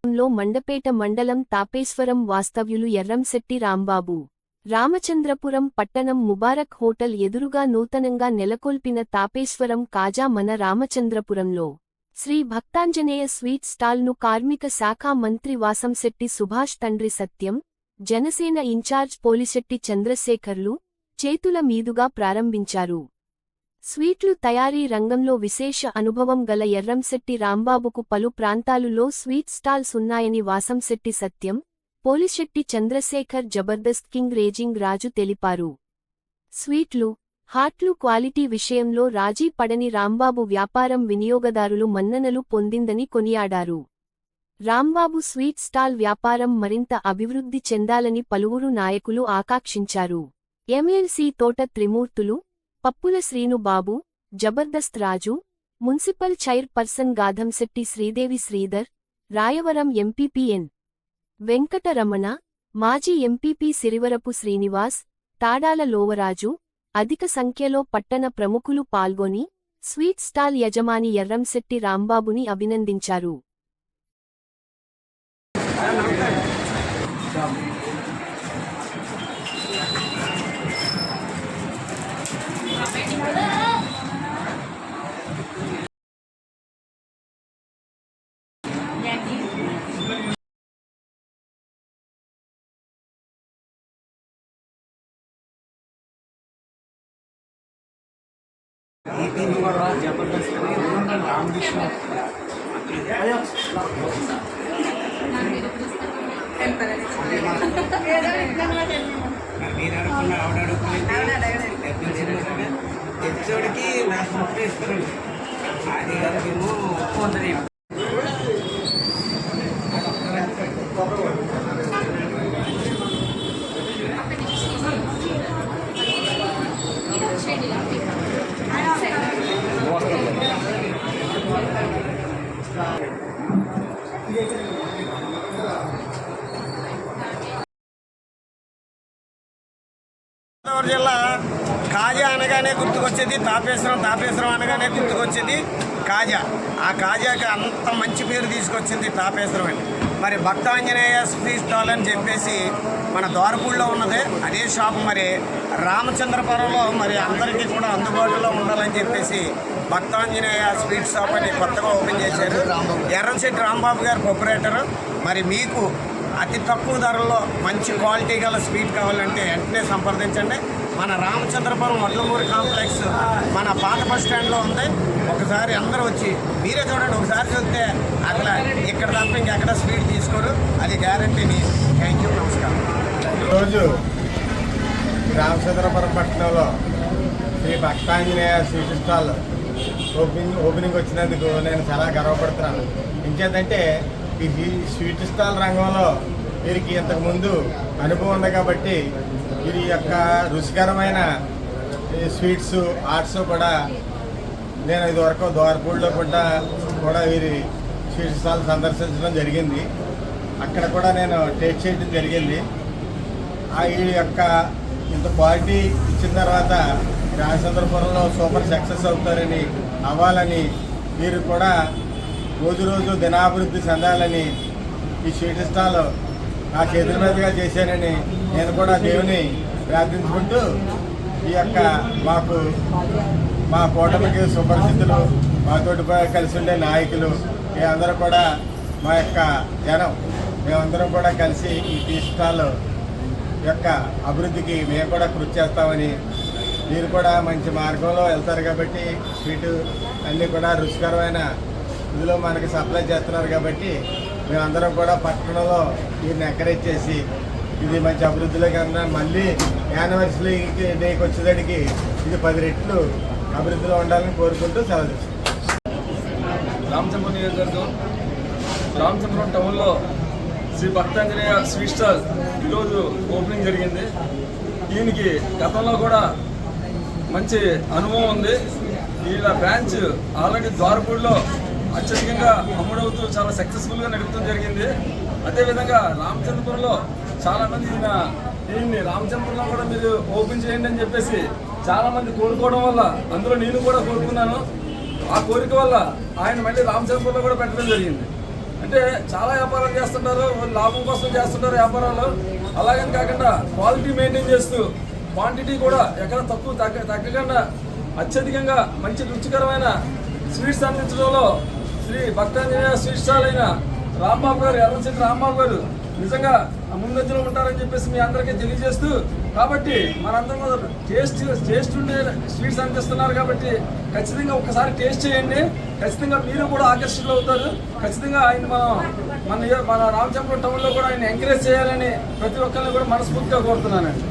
మండపేట మండలం తాపేశ్వరం వాస్తవ్యులు ఎర్రంశెట్టి రాంబాబు. రామచంద్రపురం పట్టణం ముబారక్ హోటల్ ఎదురుగా నూతనంగా నెలకొల్పిన తాపేశ్వరం కాజా మన రామచంద్రపురంలో శ్రీ భక్తాంజనేయ స్వీట్ స్టాల్ను కార్మిక శాఖ మంత్రి వాసంశెట్టి సుభాష్ తండ్రి సత్యం, జనసేన ఇన్ఛార్జ్ పోలిశెట్టి చంద్రశేఖర్లు చేతుల మీదుగా ప్రారంభించారు. స్వీట్లు తయారీ రంగంలో విశేష అనుభవం గల ఎర్రంశెట్టి రాంబాబుకు పలు ప్రాంతాలులో స్వీట్ స్టాల్స్ ఉన్నాయని వాసంశెట్టి సత్యం, పోలిశెట్టి చంద్రశేఖర్ జబర్దస్త్ కింగ్ రేజింగ్ రాజు తెలిపారు. స్వీట్లు, హాట్లు క్వాలిటీ విషయంలో రాజీ పడని రాంబాబు వ్యాపారం వినియోగదారులు మన్ననలు పొందిందని కొనియాడారు. రాంబాబు స్వీట్ స్టాల్ వ్యాపారం మరింత అభివృద్ధి చెందాలని పలువురు నాయకులు ఆకాంక్షించారు. MLC Thota Trimurthulu, Pappula Srinubabu, Jabardasth Raju, municipal chairperson Gadhamsetti Sridevi Sridhar, Rayavaram MPP N. Venkataramana, మాజీ ఎంపీపీ సిరివరపు శ్రీనివాస్, తాడాల లోవరాజు, అధిక సంఖ్యలో పట్టణ ప్రముఖులు పాల్గొని స్వీట్ స్టాల్ యజమాని ఎర్రంశెట్టి రాంబాబుని అభినందించారు. తెచ్చోడికి నాకు ఇస్తారండి అది మేము ఒప్పుకుంటుంది. గోదావరి జిల్లా కాజా అనగానే గుర్తుకొచ్చేది తాపేశ్వరం, తాపేశ్వరం అనగానే గుర్తుకొచ్చేది కాజా. ఆ కాజాకి అంత మంచి పేరు తీసుకొచ్చింది తాపేశ్వరం అని. మరి భక్తాంజనేయ స్వీట్ స్టాల్ అని చెప్పేసి మన ద్వారపూడిలో ఉన్నదే అదే షాపు మరి రామచంద్రపురంలో మరి అందరికీ కూడా అందుబాటులో ఉండాలని చెప్పేసి భక్తాంజనేయ స్వీట్ షాప్ అని కొత్తగా ఓపెన్ చేశారు. ఎర్రంశెట్టి రాంబాబు గారు ప్రొపరేటరు. మరి మీకు అతి తక్కువ ధరల్లో మంచి క్వాలిటీ గల స్వీట్ కావాలంటే వెంటనే సంప్రదించండి. మన రామచంద్రపురం వడ్లమూరి కాంప్లెక్స్ మన పాత బస్ స్టాండ్లో ఉంది. ఒకసారి అందరూ వచ్చి మీరే చూడండి. ఒకసారి చూస్తే అక్కడ ఇక్కడ తప్ప ఇంకెక్కడ స్వీట్ తీసుకోరు, అది గ్యారంటీని. థ్యాంక్ యూ, నమస్కారం. ఈరోజు రామచంద్రపురం పట్టణంలో Sri Bhaktanjaneya sweet stall opening వచ్చినందుకు నేను చాలా గర్వపడుతున్నాను. ఇంకేంటంటే ఈ స్వీట్ స్టాల్ రంగంలో వీరికి ఇంతకుముందు అనుభవం ఉంది కాబట్టి వీరి యొక్క రుచికరమైన స్వీట్స్, ఆర్ట్స్ కూడా నేను ఇదివరకు ద్వారపూడిలో కూడా వీరి స్వీట్ స్టాల్ సందర్శించడం జరిగింది. అక్కడ కూడా నేను టేస్ట్ చేయడం జరిగింది. వీరి యొక్క ఇంత క్వాలిటీ ఇచ్చిన తర్వాత రామచంద్రపురంలో సూపర్ సక్సెస్ అవుతారని, అవ్వాలని, వీరు కూడా రోజు దినాభివృద్ధి చెందాలని ఈ స్వీట్ స్టాల్ నా చేతుల మీదుగా చేశానని నేను కూడా దేవుని ప్రార్థించుకుంటూ ఈ యొక్క మా కూటమికి సుపరిస్థితులు, మాతోటి కలిసి ఉండే నాయకులు, మేమందరం కూడా మా యొక్క జనం మేమందరం కూడా కలిసి ఈ టీ స్టాల్ యొక్క అభివృద్ధికి మేము కూడా కృషి చేస్తామని, మీరు కూడా మంచి మార్గంలో వెళ్తారు కాబట్టి స్వీటు అన్నీ కూడా రుచికరమైన ఇందులో మనకి సప్లై చేస్తున్నారు కాబట్టి మేమందరం కూడా పట్టణంలో వీరిని ఎంకరేజ్ చేసి ఇది మంచి అభివృద్ధిలో కన్నా మళ్ళీ యానివర్సరీ డేకి వచ్చేదానికి ఇది 10 రెట్లు అభివృద్ధిలో ఉండాలని కోరుకుంటూ సెలవు తీసుకుంటాం. రామచంద్రపురం నియోజకవర్గం రామచంద్రపురం టౌన్లో శ్రీ భక్తాంజనేయ స్వీట్ స్టాల్ ఈరోజు ఓపెనింగ్ జరిగింది. దీనికి గతంలో కూడా మంచి అనుభవం ఉంది. వీళ్ళ బ్రాంచ్ ఆల్రెడీ ద్వారపూడిలో అత్యధికంగా అమ్ముడవుతూ చాలా సక్సెస్ఫుల్గా నడుపుతూ జరిగింది. అదేవిధంగా రామచంద్రపురంలో చాలామంది దీన్ని రామచంద్రపురంలో కూడా మీరు ఓపెన్ చేయండి అని చెప్పేసి చాలామంది కోరుకోవడం వల్ల అందులో నేను కూడా కోరుకున్నాను. ఆ కోరిక వల్ల ఆయన మళ్ళీ రామచంద్రపురంలో కూడా పెట్టడం జరిగింది. అంటే చాలా వ్యాపారాలు చేస్తుంటారు, లాభం కోసం చేస్తుంటారు వ్యాపారాలు. అలాగని కాకుండా క్వాలిటీ మెయింటైన్ చేస్తూ క్వాంటిటీ కూడా ఎక్కడ తగ్గకుండా అత్యధికంగా మంచి రుచికరమైన స్వీట్స్ అందించడంలో శ్రీ భక్తాంజనేయ స్వీట్ స్టాల్ అయిన రాంబాబు గారు, ఎర్రశెట్టి రాంబాబు గారు నిజంగా ముందంజలో ఉంటారని చెప్పేసి మీ అందరికీ తెలియజేస్తూ, కాబట్టి మనందరం టేస్ట్ ఉండే స్వీట్స్ అందిస్తున్నారు కాబట్టి ఖచ్చితంగా ఒక్కసారి టేస్ట్ చేయండి. ఖచ్చితంగా మీరు కూడా ఆకర్షితులు అవుతారు. ఖచ్చితంగా ఆయన మన రామచంద్రపురం టౌన్లో కూడా ఆయన ఎంకరేజ్ చేయాలని ప్రతి ఒక్కరిని కూడా మనస్ఫూర్తిగా కోరుతున్నానండి.